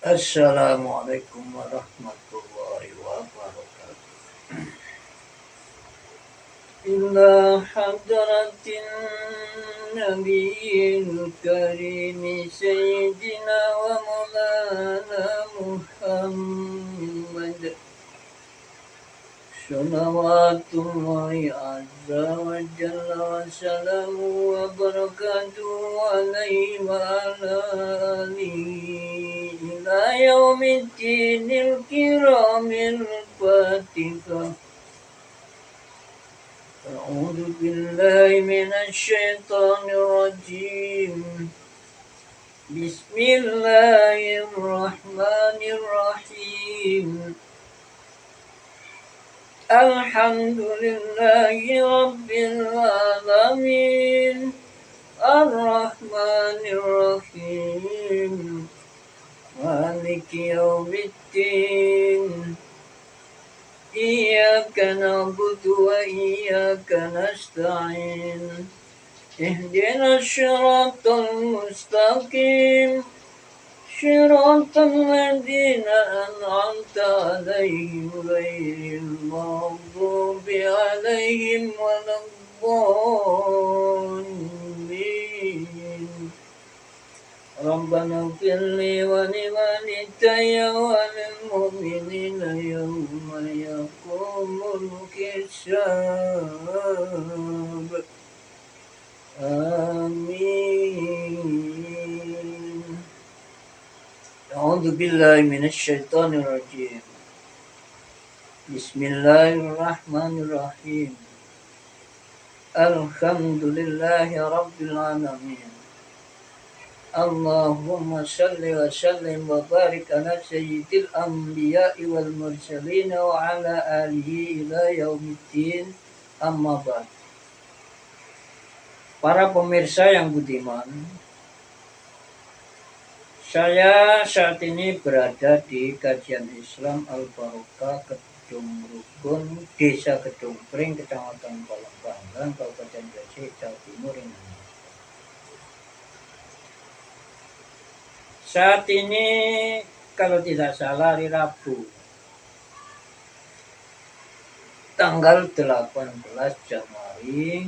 Assalamualaikum warahmatullahi wabarakatuh. Ila hadratin nabiyil karim sayyidina wa maulana Muhammad salawatullahi azza wa jalla wa salamu wa barakatuhu alaihi wa ala alihi ila yaumiddinil kiramil fatihah. أعوذ بالله من الشيطان الرجيم. بسم الله الرحمن الرحيم. الحمد لله رب العالمين الرحمن الرحيم مالك يوم الدين إياك نعبد وإياك نستعين اهدنا الصراط المستقيم صراط الذين أنعمت عليهم غير المغضوب عليهم ولا الضالين. ربنا اغفر لي ولوالدي وللمؤمنين يوم يقوم الحساب. آمين. أعوذ بالله من الشيطان الرجيم. بسم الله الرحمن الرحيم. الحمد لله رب العالمين. اللهم صل وسلم وبارك على سيد الأنبياء والمرسلين وعلى آله إلى يوم الدين. Amma ba'd. Para pemirsa yang budiman, saya saat ini berada di kajian Islam Al-Barokah Kedung Rukun, Desa Kedung Pring, Kecamatan Palembang, Kabupaten Gresik, Jawa Timur, Indonesia. Saat ini kalau tidak salah hari Rabu tanggal 18 Januari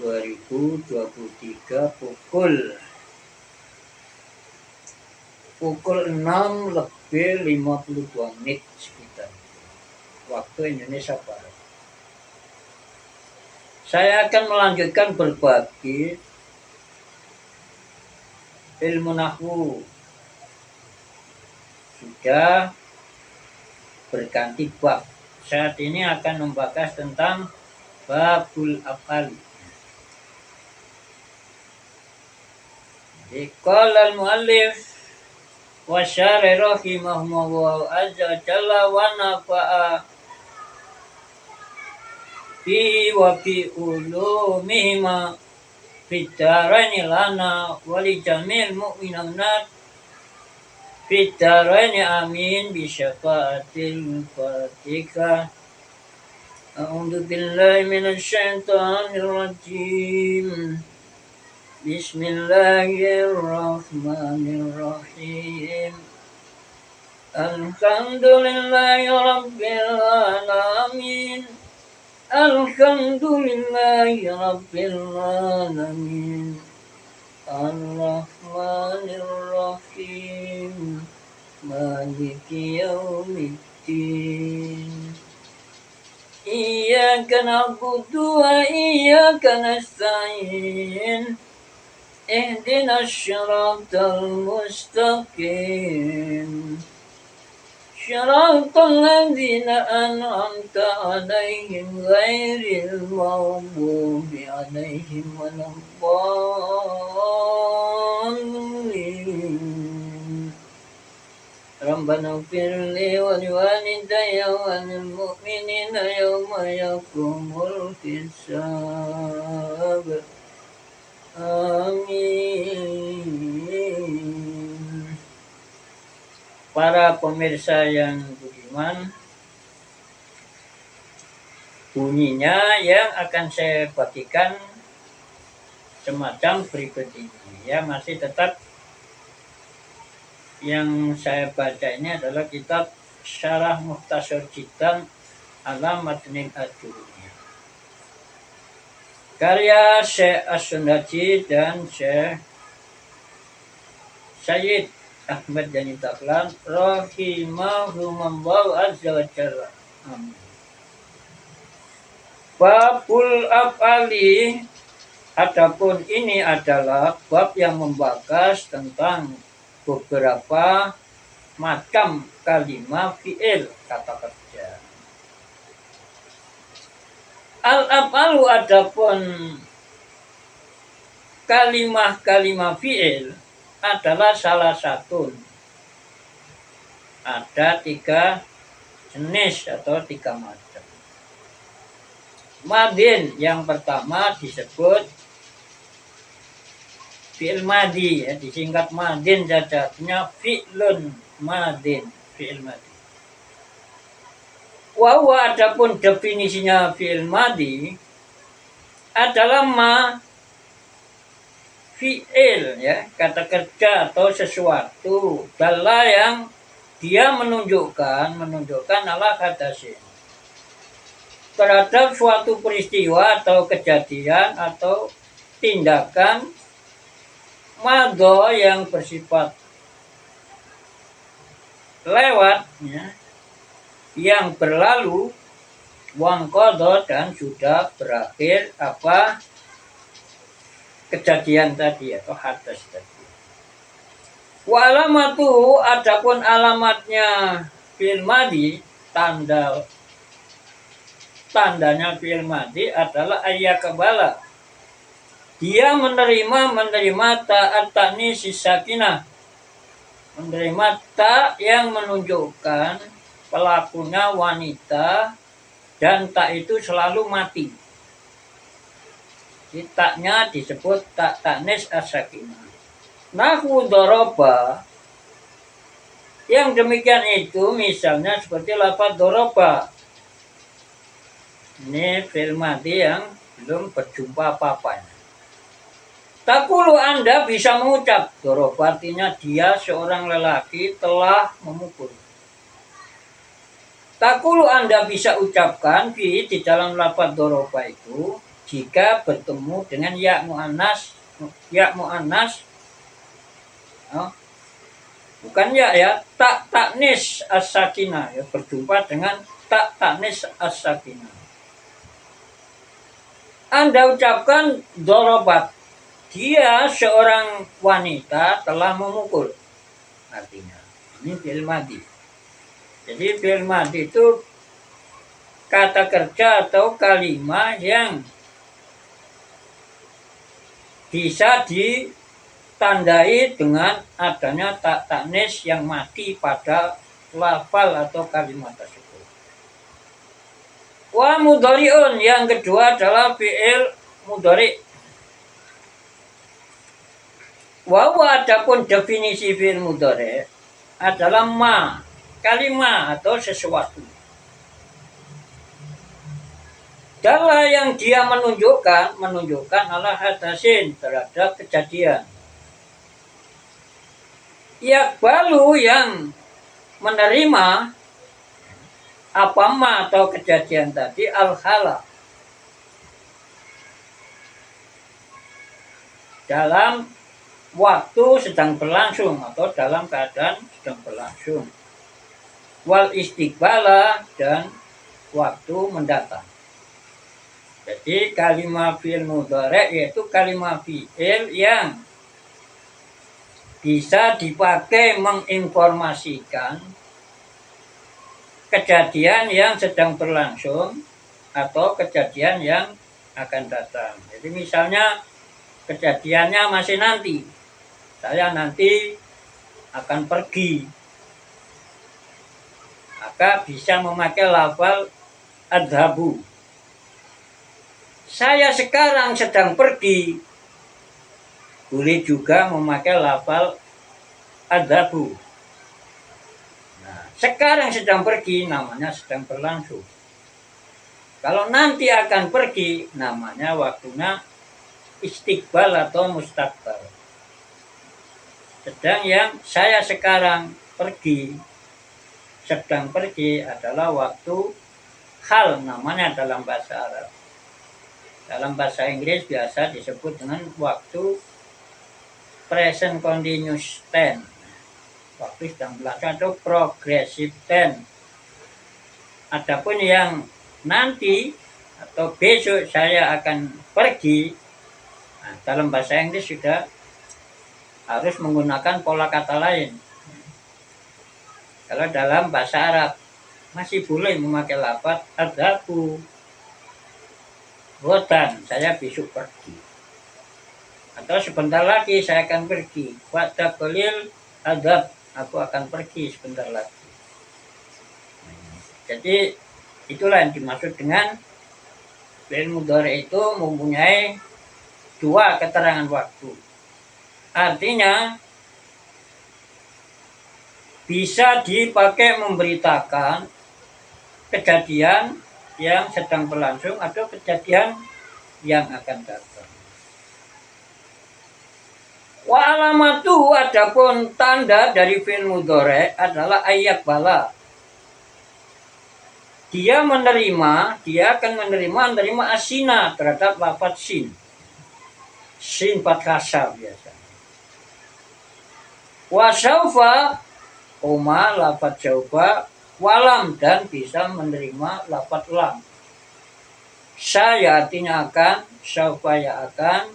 2023 pukul 6:52 sekitar waktu Indonesia Barat. Saya akan melanjutkan berbagi ilmu nahwu. Sudah berganti bab. Saat ini akan membahas tentang babul af'al. Qala al-muallif wa syarih rahimahullah azza jalla wa nafa'a fi wa fi ulumihima fitaraini lana wali jamil mu'minat fitaraini amin bisyafaatil fatihah. A'udzu billahi minasy syaithanir rajim. Bismillahirrahmanirrahim. Alhamdulillahi rabbil alamin. Alhamdulillahi rabbil alamin. Ar-Rahmanir Rahim. Maliki yaumiddin. Iyyaka na'budu wa iyyaka nasta'in. Ihdinas siratal mustaqim. Syiratal ladzina an'amta 'alaihim ghairil maghdubi 'alaihim waladdallin. Rabbana ighfir li wa liwalidayya wa lil mu'minina yawma yaqumul hisab. Amin. Para pemirsa yang budiman, bunyinya yang akan saya bagikan semacam berikut ini. Ya, masih tetap yang saya baca ini adalah kitab Syarah Mukhtasar Jiddan ala Matnil Ajurumiyah, karya Syekh As-Sundaji dan Syekh Sayyid Ahmad Jani Taklan rahimahumullah azza wa jalla. Amin. Babul af'ali, adapun ini adalah bab yang membahas tentang beberapa macam kalimat fi'il, kata kerja. Al-af'alu, adapun kalimat fi'il adalah salah satu. Ada 3 jenis atau 3 macam. Madin yang pertama disebut fi'il madi, ya, disingkat madin saja, artinya fi'lun madin, fi'il madi. Wawa, adapun definisinya fi'il madi adalah fi'il, ya, kata kerja atau sesuatu dalla yang dia menunjukkan ala hadasin, terhadap suatu peristiwa atau kejadian atau tindakan madho yang bersifat lewat, ya, yang berlalu, wangkodo, dan sudah berakhir apa kejadian tadi atau hadas tadi. Wa alamatu, adapun alamatnya fi'il madi, tandanya fi'il madi adalah ayyakabala, dia menerima ta'at ta'nis sakinah, menerima ta yang menunjukkan pelakunya wanita dan tak itu selalu mati. Taknya disebut tak ta'nis as-sakinah. Nahu doroba, yang demikian itu misalnya seperti lafaz doroba. Ini fi'il madi yang belum berjumpa apa-apanya. Takulu, Anda bisa mengucap, doroba artinya dia seorang lelaki telah memukul. Takulu, Anda bisa ucapkan di dalam lafaz doroba itu jika bertemu dengan ya mu'annas, bukan ya, tak ta'nis as-sakinah, ya, berjumpa dengan tak ta'nis as-sakinah. Anda ucapkan dorobat, dia seorang wanita telah memukul, artinya ini fi'il madi. Jadi fi'il madi itu kata kerja atau kalimat yang bisa ditandai dengan adanya tak ta'nis yang mati pada lafal atau kalimat tersebut. Wa mudhari'un, yang kedua adalah fi'il mudhari'. Wawa, adapun definisi fi'il mudhari' adalah kalimat atau sesuatu dalla yang dia menunjukkan ala hadasin, terhadap kejadian. Yakbalu, yang menerima apa atau kejadian tadi, al-hala, dalam waktu sedang berlangsung atau dalam keadaan sedang berlangsung. Wal istiqbala, dan waktu mendatang. Jadi kalimat fi'il mudhari' yaitu kalimat fi'il yang bisa dipakai menginformasikan kejadian yang sedang berlangsung atau kejadian yang akan datang. Jadi misalnya kejadiannya masih nanti, saya nanti akan pergi, maka bisa memakai lafal adhabu. Saya sekarang sedang pergi, boleh juga memakai lafal adhabu. Nah, sekarang sedang pergi namanya sedang berlangsung. Kalau nanti akan pergi namanya waktunya istiqbal atau mustaqbal. Sedang yang saya sekarang sedang pergi adalah waktu hal namanya dalam bahasa Arab. Dalam bahasa Inggris biasa disebut dengan waktu present continuous tense. Waktu sedang berlangsung atau progressive tense. Adapun yang nanti atau besok saya akan pergi, nah, dalam bahasa Inggris sudah harus menggunakan pola kata lain. Kalau dalam bahasa Arab masih boleh memakai lafaz adzabu, godan, saya besok pergi. Atau sebentar lagi saya akan pergi. Wa'da qalil adzab, aku akan pergi sebentar lagi. Jadi itulah yang dimaksud dengan fi'il mudhari itu mempunyai dua keterangan waktu. Artinya bisa dipakai memberitakan kejadian yang sedang berlangsung atau kejadian yang akan datang. Wa alamatu, adapun tanda dari fi'il mudhari adalah ayat bala. Dia akan menerima asina terhadap lafaz sin. Sin fathah biasa. Wa syaufa, koma lafaz syaufa, walam, dan bisa menerima lafaz lam. Saya artinya akan, syaufa ya akan,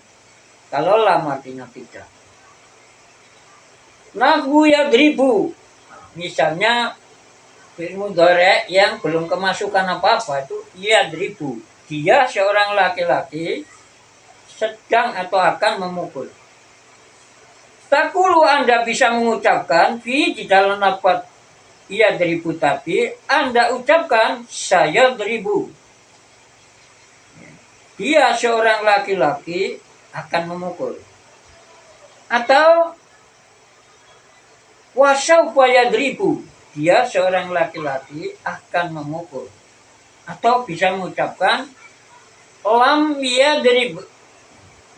kalau lam artinya tidak. Nahwu yadribu, misalnya fi'il mudhari yang belum kemasukan apa-apa itu yadribu. Dia seorang laki-laki sedang atau akan memukul. Takulu, Anda bisa mengucapkan fi di dalam lafaz yadribu, tapi Anda ucapkan saya deribu. Dia seorang laki-laki akan memukul. Atau wasaufa yadribu, dia seorang laki-laki akan memukul. Atau bisa mengucapkan lam yadrib,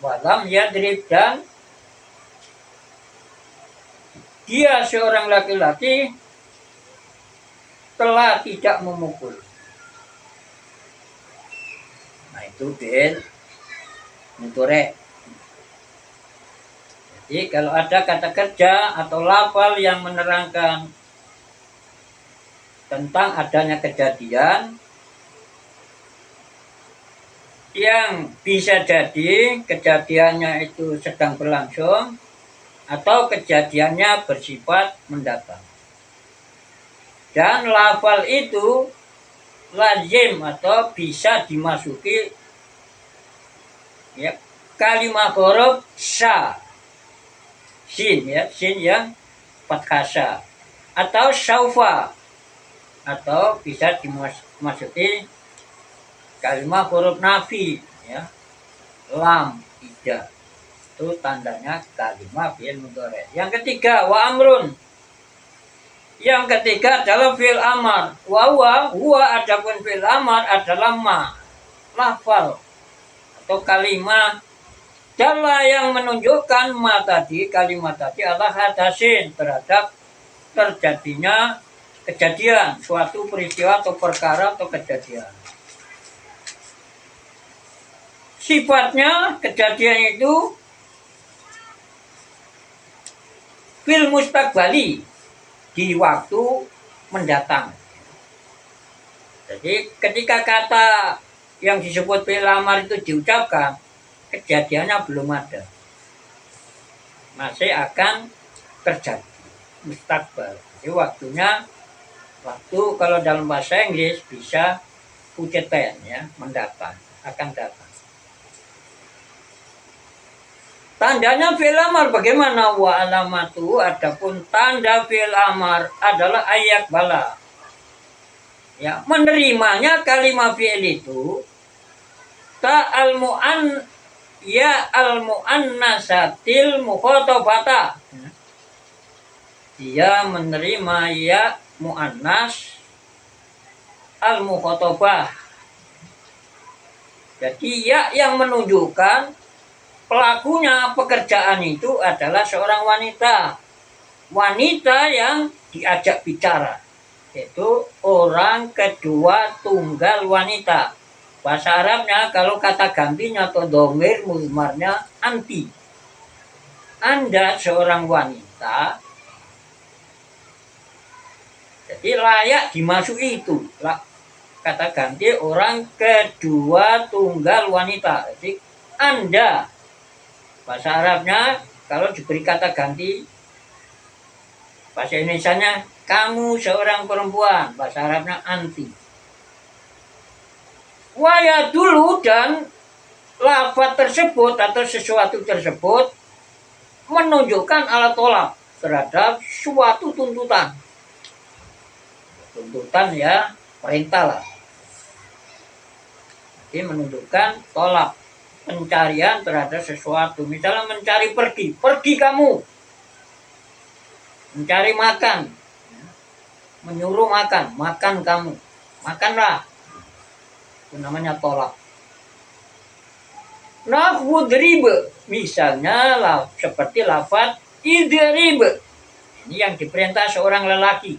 walam yadrib, dan dia seorang laki-laki telah tidak memukul. Nah, itu fi'il mudhari. Jadi kalau ada kata kerja atau lafal yang menerangkan tentang adanya kejadian yang bisa jadi kejadiannya itu sedang berlangsung atau kejadiannya bersifat mendatang, dan lafal itu lazim atau bisa dimasuki ya kalimat huruf sya, sin ya, sin yang fathah, atau syaufa, atau bisa dimasuki kalimat huruf nafi ya, lam, tidak. Itu tandanya kalimat fi'il mudhari. Yang ketiga wa amrun. Yang ketiga adalah fi'il amar. Wa huwa adapun fi'il amar adalah ma, lafal atau kalimat dalla yang menunjukkan ma tadi, kalimat tadi adalah hadasin, terhadap terjadinya kejadian, suatu peristiwa atau perkara atau kejadian. Sifatnya kejadian itu fil mustaqbali, di waktu mendatang. Jadi ketika kata yang disebut fi'il amar itu diucapkan, kejadiannya belum ada, masih akan terjadi, mustaqbal. Jadi waktunya, waktu kalau dalam bahasa Inggris bisa future tense ya, mendatang, akan datang. Tandanya fi'il amar bagaimana? Wa alamatu, adapun tanda fi'il amar adalah ayat bala. Ya, menerimanya kalimat fi'il itu ta al-mu'an ya al-mu'annasatil mukhatabata. Dia menerima ya mu'annas al-mukhatabah. Jadi ya yang menunjukkan pelakunya pekerjaan itu adalah seorang wanita. Wanita yang diajak bicara, yaitu orang kedua tunggal wanita. Bahasa Arabnya kalau kata gantinya atau domir muzmarnya anti. Anda seorang wanita, jadi layak dimasuki itu. Kata ganti orang kedua tunggal wanita. Jadi Anda, bahasa Arabnya kalau diberi kata ganti, bahasa Indonesianya kamu seorang perempuan, bahasa Arabnya anti. Waya dulu dan lafaz tersebut atau sesuatu tersebut menunjukkan alat tolak terhadap suatu tuntutan. Tuntutan ya perintah lah. Jadi menunjukkan tolak pencarian terhadap sesuatu. Misalnya mencari pergi kamu. Mencari makan, menyuruh makan kamu, makanlah. Itu namanya tolak. Nahwudribe, misalnya seperti lafaz idribe. Ini yang diperintah seorang lelaki.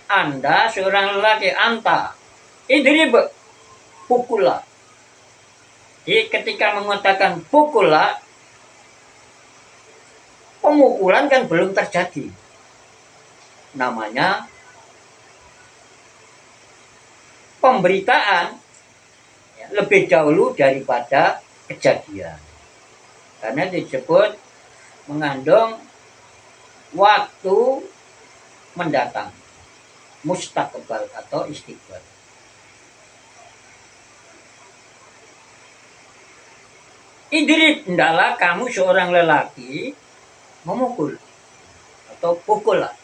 Anda seorang lelaki, anta idribe, pukullah. Jadi ketika mengatakan pukullah, pemukulan kan belum terjadi. Namanya pemberitaan lebih dahulu daripada kejadian. Karena disebut mengandung waktu mendatang, mustaqbal atau istiqbal. Idrib, hendaklah kamu seorang lelaki memukul atau pukul lah.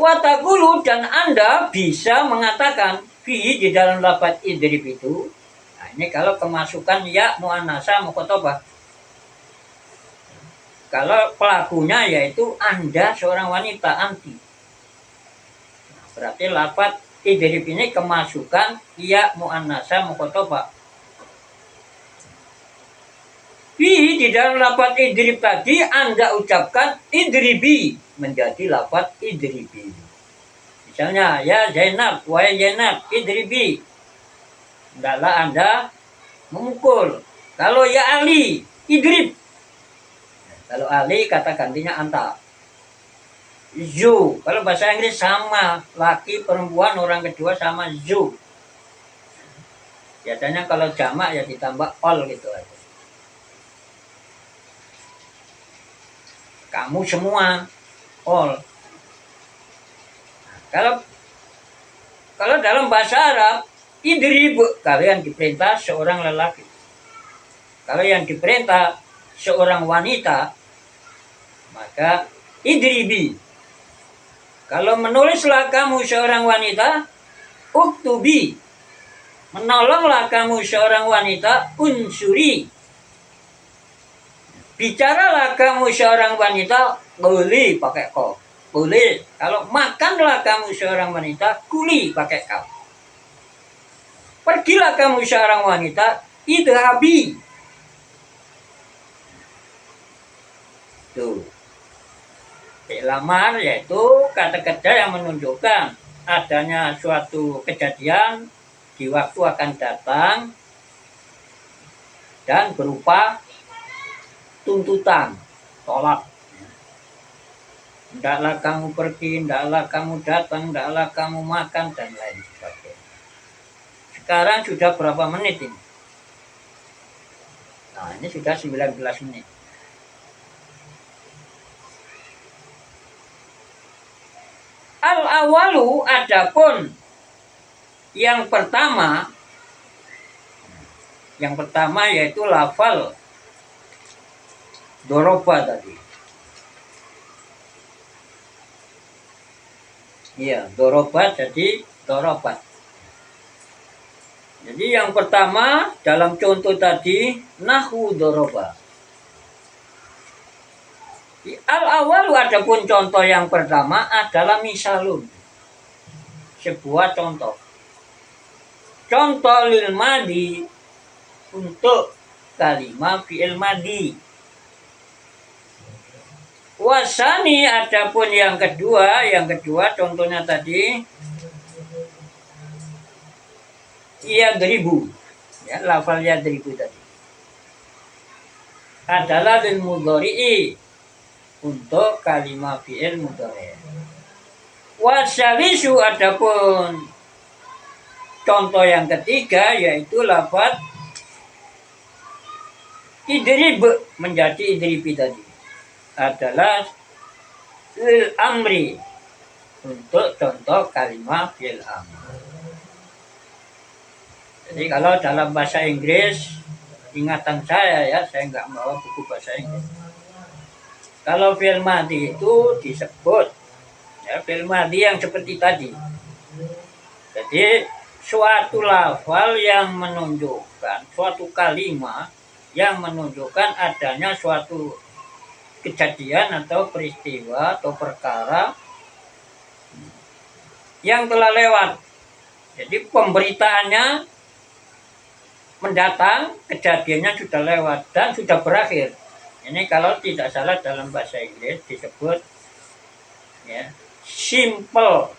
Watakulu, dan Anda bisa mengatakan fi di dalam lafaz idrib itu. Nah, ini kalau kemasukan ya muannasa mukhotobah. Kalau pelakunya yaitu Anda seorang wanita, anti. Nah, berarti lafaz idrib ini kemasukan ya muannasa mukhotobah. Fi di dalam lafaz idrib tadi Anda ucapkan idribi menjadi lafaz idribi. Misalnya ya Zainab, wahai Zainab, idribi. Hendaklah Anda memukul. Kalau ya Ali, idrib. Kalau Ali kata gantinya anta. Zu, kalau bahasa Inggris sama, laki perempuan orang kedua sama zu. Biasanya kalau jamak ya ditambah all gitu aja. Kamu semua, all. Kalau dalam bahasa Arab, idrib, kalian diperintah seorang lelaki. Kalau yang diperintah seorang wanita, maka idribi. Kalau menulislah kamu seorang wanita, uktubi. Menolonglah kamu seorang wanita, unsuri. Bicaralah kamu seorang wanita, boleh pakai ko. Boleh. Kalau makanlah kamu seorang wanita, kuli pakai kau. Pergilah kamu seorang wanita, idhabi. Tuh. Lamar yaitu kata-kata yang menunjukkan adanya suatu kejadian di waktu akan datang dan berupa tuntutan, tolak. Hendaklah kamu pergi, hendaklah kamu datang, hendaklah kamu makan, dan lain sebagainya. Sekarang sudah berapa menit ini? Nah, ini sudah 19 menit. Al-awalu, adapun yang pertama yaitu lafal doroba tadi. Iya, doroba jadi dorobat. Jadi yang pertama dalam contoh tadi nahwu doroba. Al-awalu, adapun contoh yang pertama adalah misalun. Sebuah contoh. Contoh lil madi untuk kalimah fi'il madi. Wasani adapun yang kedua contohnya tadi yadribu, ya, lafal yadribu tadi adalah lil mudhari'i, untuk kalimah fi'il mudhari'. Wasalisu adapun contoh yang ketiga yaitu lafaz idrib, menjadi idribi tadi adalah fil amri, untuk contoh kalimah fil amri. Jadi kalau dalam bahasa Inggris, ingatan saya ya, saya nggak bawa buku bahasa Inggris. Kalau fil madi itu disebut ya fil madi yang seperti tadi. Jadi suatu lafal yang menunjukkan, suatu kalimat yang menunjukkan adanya suatu kejadian atau peristiwa atau perkara yang telah lewat. Jadi pemberitaannya mendatang, kejadiannya sudah lewat dan sudah berakhir. Ini kalau tidak salah dalam bahasa Inggris disebut ya simple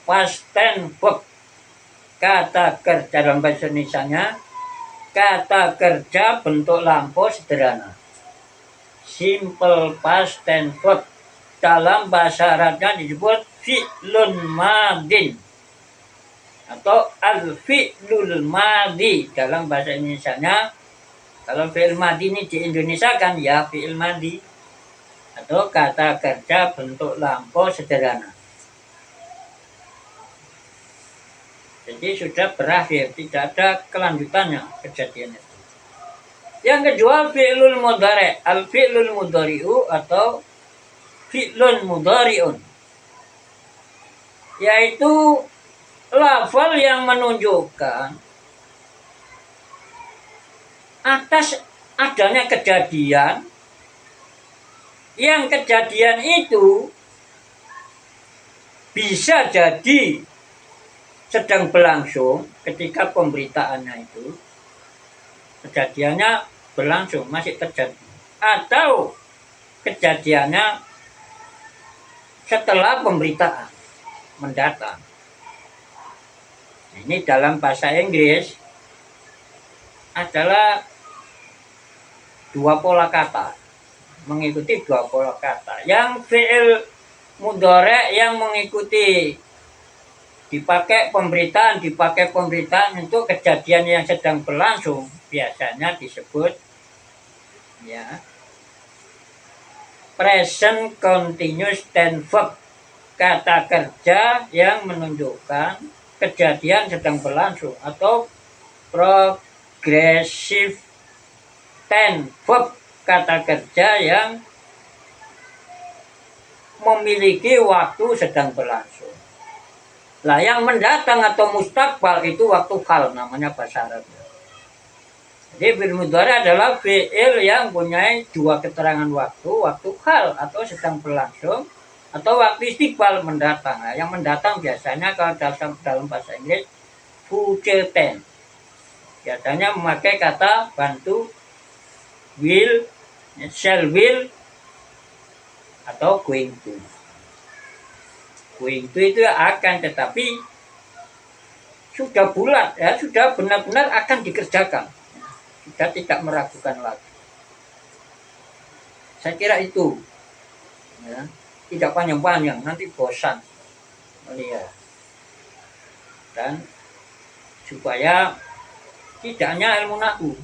past tense verb. Kata kerja dalam bahasa Indonesianya, kata kerja bentuk lampau sederhana. Simple past tense verb. Dalam bahasa Arabnya disebut fi'lun madin atau al-fi'lul madi dalam bahasa Indonesianya. Kalau fi'il madi ini di Indonesia kan ya fi'il madi atau kata kerja bentuk lampau sederhana. Jadi sudah berakhir, tidak ada kelanjutannya kejadian itu. Yang kedua fi'lul mudhari', al-fi'lul mudhari'u atau fi'lun mudhari'un, yaitu lafal yang menunjukkan atas adanya kejadian, yang kejadian itu bisa jadi sedang berlangsung ketika pemberitaannya itu, kejadiannya berlangsung, masih terjadi, atau kejadiannya setelah pemberitaan mendatang. Ini dalam bahasa Inggris adalah dua pola kata, mengikuti dua pola kata. Yang fi'il mudhari' yang mengikuti dipakai pemberitaan untuk kejadian yang sedang berlangsung, biasanya disebut ya present continuous tense verb, kata kerja yang menunjukkan kejadian sedang berlangsung, atau progressive tense verb, kata kerja yang memiliki waktu sedang berlangsung. Lah yang mendatang atau mustakbal itu waktu hal, namanya bahasa Arab. Jadi fi'il mudhari' adalah fi'il yang punya dua keterangan waktu hal atau sedang berlangsung, atau waktu istiqbal mendatang. Nah, yang mendatang biasanya kalau dalam bahasa Inggris future tense, biasanya memakai kata bantu will, shall will, atau going to. Going to itu akan, tetapi sudah bulat ya, sudah benar-benar akan dikerjakan, sudah tidak meragukan lagi. Saya kira itu ya, tidak panjang-panjang, nanti bosan melihat. Dan supaya tidak hanya ilmu nahwu,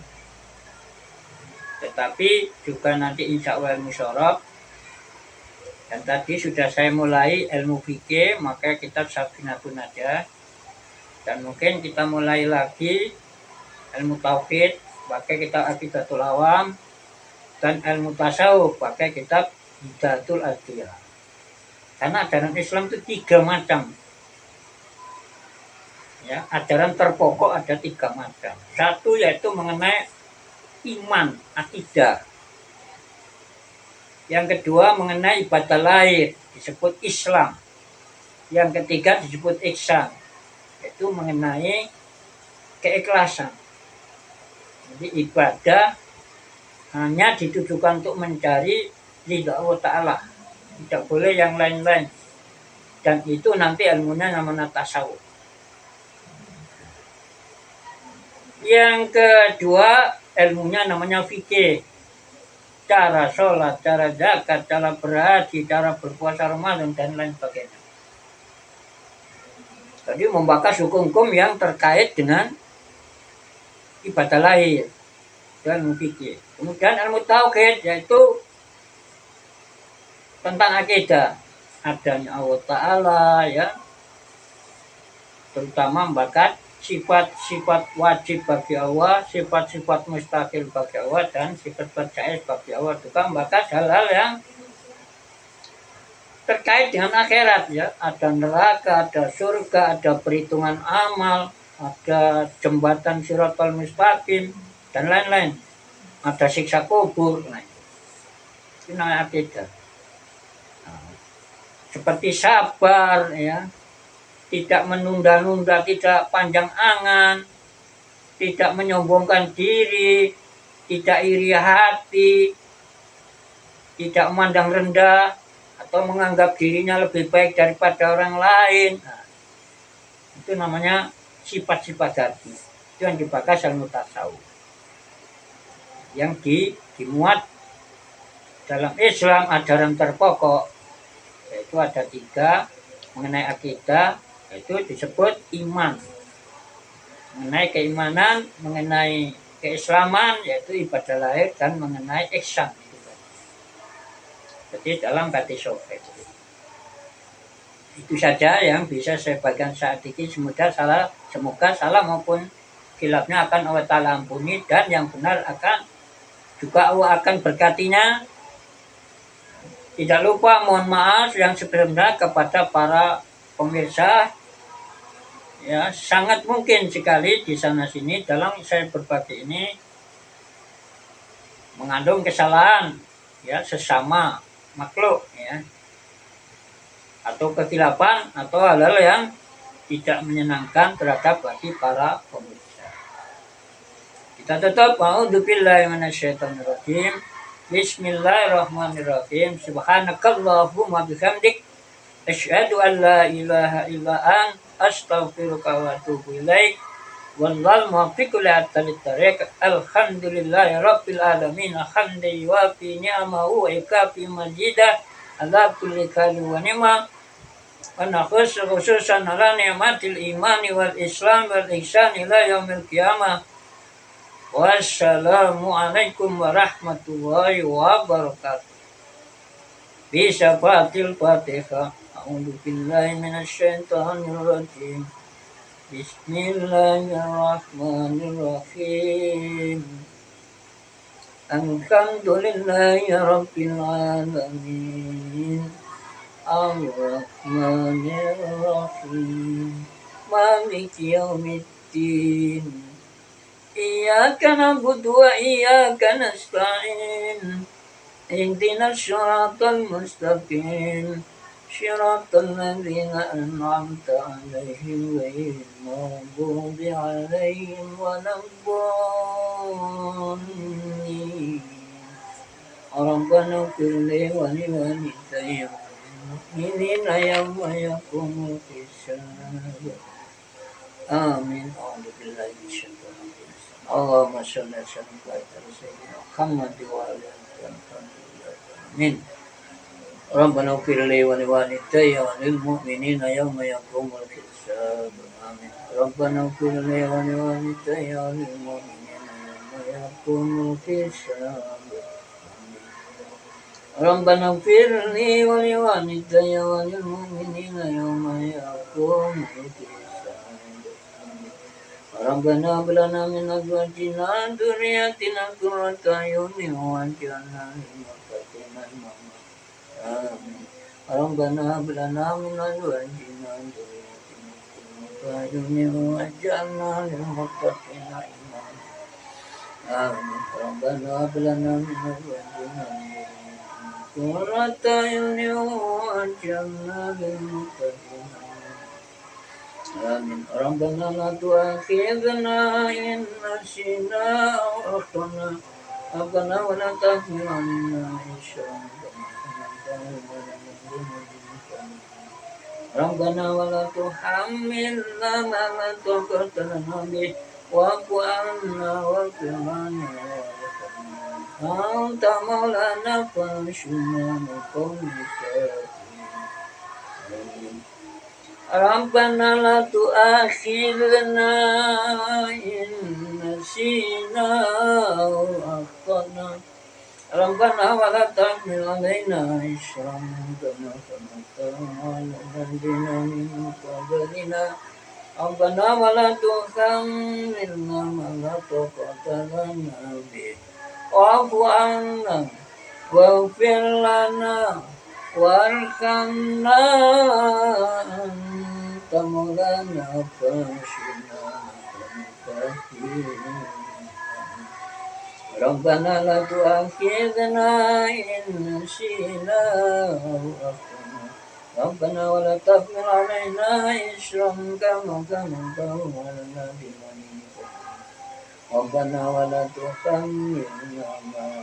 tetapi juga nanti insya Allah ilmu syaraf. Dan tadi sudah saya mulai ilmu fikih, maka kitab Safinatun Najah. Dan mungkin kita mulai lagi ilmu tauhid, pakai kitab Aqidatul Awam. Dan ilmu tasawuf, pakai kitab Hidayatul Adhiyah. Karena ajaran Islam itu 3 macam. Ya, ajaran terpokok ada 3 macam. Satu yaitu mengenai iman, akidah. Yang kedua mengenai ibadah lain, disebut Islam. Yang ketiga disebut ihsan, yaitu mengenai keikhlasan. Jadi ibadah hanya ditujukan untuk mencari ridha Allah Ta'ala, tidak boleh yang lain-lain. Dan itu nanti ilmunya namanya tasawuf. Yang kedua ilmunya namanya fikih. Cara sholat, cara zakat, cara berhaji, cara berpuasa Ramadan, dan lain sebagainya. Jadi membahas hukum-hukum yang terkait dengan ibadah lahir dan fikih. Kemudian ilmu tauhid yaitu tentang akidah, adanya Allah Ta'ala, ya, terutama membahas sifat-sifat wajib bagi Allah, sifat-sifat mustahil bagi Allah, dan sifat-sifat jaiz bagi Allah. Juga membahas hal-hal yang terkait dengan akhirat, ya, ada neraka, ada surga, ada perhitungan amal, ada jembatan Shiratal Mustaqim, dan lain-lain, ada siksa kubur. Nah, itu namanya akidah. Nah, seperti sabar, ya, tidak menunda-nunda, tidak panjang angan, tidak menyombongkan diri, tidak iri hati, tidak memandang rendah atau menganggap dirinya lebih baik daripada orang lain. Nah, itu namanya sifat-sifat hati. Itu yang dibahas ilmu tasawuf, yang dimuat dalam Islam ajaran terpokok, yaitu ada 3 mengenai akidah, yaitu disebut iman. Mengenai keimanan, mengenai keislaman, yaitu ibadah lahir, dan mengenai ihsan. Jadi dalam hadis sahih. Itu saja yang bisa saya bagikan saat ini. Semoga salah maupun khilafnya akan Allah Ta'ala ampuni, dan yang benar akan juga Allah akan berkatinya. Tidak lupa mohon maaf yang sebelumnya kepada para pemirsa. Ya, sangat mungkin sekali di sana sini dalam saya berbagi ini mengandung kesalahan, ya, sesama makhluk, ya, atau kekhilapan atau hal-hal yang tidak menyenangkan terhadap bagi para pemirsa. Kita tutup. A'udzubillahi minasyaitonirrajim. Bismillahirrahmanirrahim. Subhanakallahumma bihamdik asyhadu an la ilaha illa anta astaghfiruka wa atubu ilaik. Wallahul muwaffiq ila tariq. Alhamdulillahi rabbil alamin. Hamdan yuwafi ni'amahu wa yukafi majidah ala kulli kali wa ni'mah. Wa nakhussu khususan ala ni'matil imani wal islam wal ihsan ila yaumil qiyamah. Wassalamualaikum warahmatullahi wabarakatuh. Bisyafatil Fatihah. A'udzu billahi minasyaitonir rajim. Bismillahirrahmanirrahim. Alhamdulillahi rabbil alamin. Ar-Rahmanir-Rahim. Maliki yaumiddin. Iyyaka na'budu wa iyyaka nasta'in. Ihdinas siratal mustaqim. Shiratal ladzina an'amta 'alaihim ghairil maghdubi 'alaihim waladdallin. Rabbana ighfir li wa liwalidayya mu'minina yawma yaqumul hisab. Amin. Alhamdulillah. Allahumma sholli ala sayyidina Muhammad wa ala alihi. Amin. Rabbana ighfir li wa liwalidayya wa lil mu'minina yawma yaqumul hisab. Amin. Rabbana ighfir li wa liwalidayya wa lil mu'minina yawma yaqumul hisab. Rabbana ighfir li wa liwalidayya wa lil mu'minina yawma yaqumul hisab. Rabbana hab lana min azwajina wa dhurriyyatina qurrata a'yunin waj'alna lil muttaqina imama. Amin. Rabbana hab lana min azwajina wa dhurriyyatina qurrata a'yunin waj'alna lil muttaqina imama. Amin. Rabbana hab lana min azwajina wa dhurriyyatina qurrata a'yunin waj'alna lil muttaqina imama. آمين. ربنا لا تؤاخذنا إن نسينا أو أخطأنا ربنا ولا تحمل علينا إصرا كما حملته على الذين من قبلنا ربنا ولا تحملنا ما لا طاقة لنا به واعف عنا واغفر لنا وارحمنا أنت مولانا فانصرنا على القوم الكافرين ربنا لا تؤاخذنا إن نسينا أو أخطأنا ربنا ولا تحمل علينا إصرا كما حملته على الذين من قبلنا ربنا ولا تحملنا ما لا طاقة لنا به واعف عنا واغفر لنا وارحمنا أنت مولانا فانصرنا على الكافرين ربنا لا تؤاخذنا إن نسينا أو أخطأنا ربنا ولا تحمل علينا إصرا كما حملته على الذين من قبلنا ربنا ولا تحملنا ما لا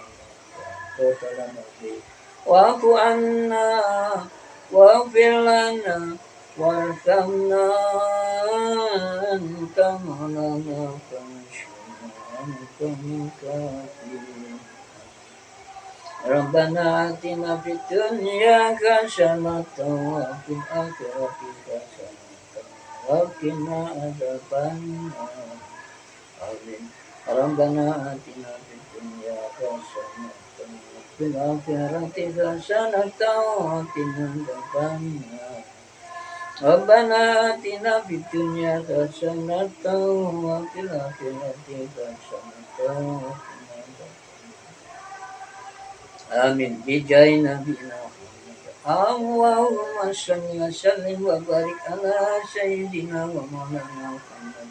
طاقة لنا به واعف عنا واغفر لنا وارحمنا أنت مولانا فانصرنا على القوم الكافرين ربنا آتنا في الدنيا حسنة وفي الآخرة حسنة وقنا عذاب النار آمين ربنا آتنا في الدنيا حسنة وفي الآخرة حسنة وقنا عذاب النار ربنا آتنا في الدنيا حسنة وفي الآخرة حسنة وقنا عذاب آمين بجاه نبينا محمد اللهم صل وسلم وبارك على سيدنا ومولانا محمد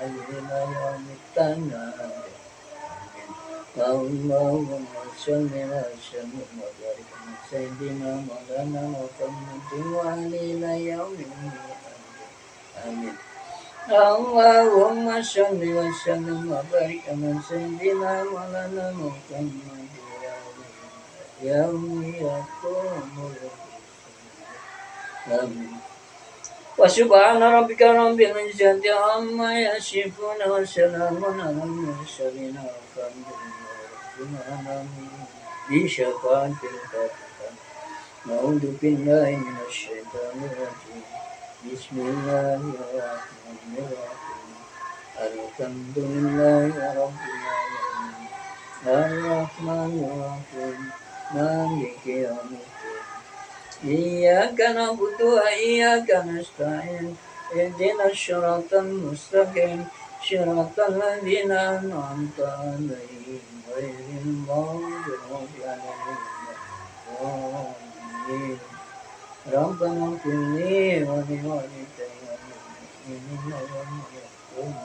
إلى يوم التناد اللهم صل وسلم وبارك على سيدنا مولانا محمد إلى يوم التناد آمين اللهم صل وسلم وبارك على سيدنا مولانا محمد يوم يقوم آمين وسبحان ربك رب العزة عما يصفون وسلام على المرسلين والحمد لله رب العالمين بشفاعة الفاتحة أعوذ بالله من الشيطان الرجيم بسم الله الرحمن الرحيم الحمد لله رب العالمين الرحمن الرحيم مالك يوم الدين إياك نعبد وإياك نستعين اهدنا الصراط المستقيم صراط الذين أنعمت عليهم غير المغضوب عليهم ولا الضالين ربنا اغفر لي ولوالدي وللمؤمنين يوم يقوم